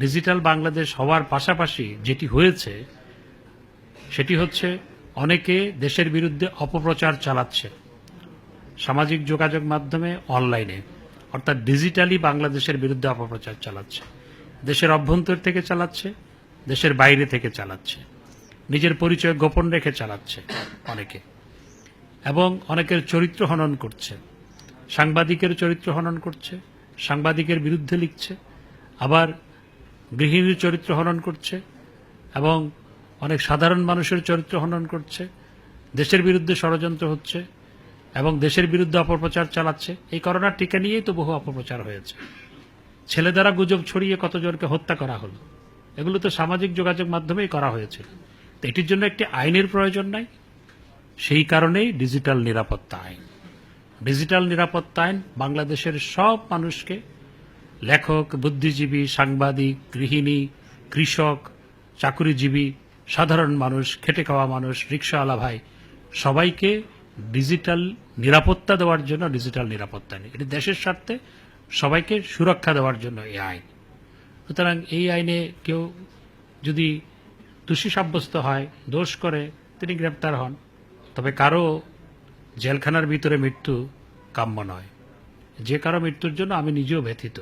Digital Bangladesh হওয়ার পাশাপাশি যেটি হয়েছে সেটি হচ্ছে অনেকে দেশের বিরুদ্ধে অপপ্রচার চালাচ্ছে সামাজিক যোগাযোগ মাধ্যমে, অনলাইনে, অর্থাৎ ডিজিটালি বাংলাদেশের বিরুদ্ধে অপপ্রচার চালাচ্ছে। দেশের অভ্যন্তর থেকে চালাচ্ছে, দেশের বাইরে থেকে চালাচ্ছে, নিজের পরিচয় গোপন রেখে চালাচ্ছে অনেকে, এবং অনেকের চরিত্র হনন করছে, সাংবাদিকের চরিত্র হনন করছে, সাংবাদিকের বিরুদ্ধে লিখছে, আবার গৃহিণীর চরিত্র হনন করছে, এবং অনেক সাধারণ মানুষের চরিত্র হনন করছে। দেশের বিরুদ্ধে ষড়যন্ত্র হচ্ছে এবং দেশের বিরুদ্ধে অপপ্রচার চালাচ্ছে। এই করোনার টিকা নিয়েই তো বহু অপপ্রচার হয়েছে। ছেলে দ্বারা গুজব ছড়িয়ে কতজনকে হত্যা করা হলো, এগুলো তো সামাজিক যোগাযোগ মাধ্যমেই করা হয়েছিল। তো এটির জন্য একটি আইনের প্রয়োজন নাই। সেই কারণেই ডিজিটাল নিরাপত্তা আইন। ডিজিটাল নিরাপত্তা আইন বাংলাদেশের সব মানুষকে, লেখক, বুদ্ধিজীবী, সাংবাদিক, গৃহিণী, কৃষক, চাকুরিজীবী, সাধারণ মানুষ, খেটে খাওয়া মানুষ, রিকশাওয়ালা ভাই, সবাইকে ডিজিটাল নিরাপত্তা দেওয়ার জন্য ডিজিটাল নিরাপত্তা আইন। এটি দেশের স্বার্থে সবাইকে সুরক্ষা দেওয়ার জন্য এই আইন। সুতরাং এই আইনে কেউ যদি দোষী সাব্যস্ত হয়, দোষ করে, তিনি গ্রেপ্তার হন। তবে কারো জেলখানার ভিতরে মৃত্যু কাম্য নয়। যে কারো মৃত্যুর জন্য আমি নিজেও ব্যথিত।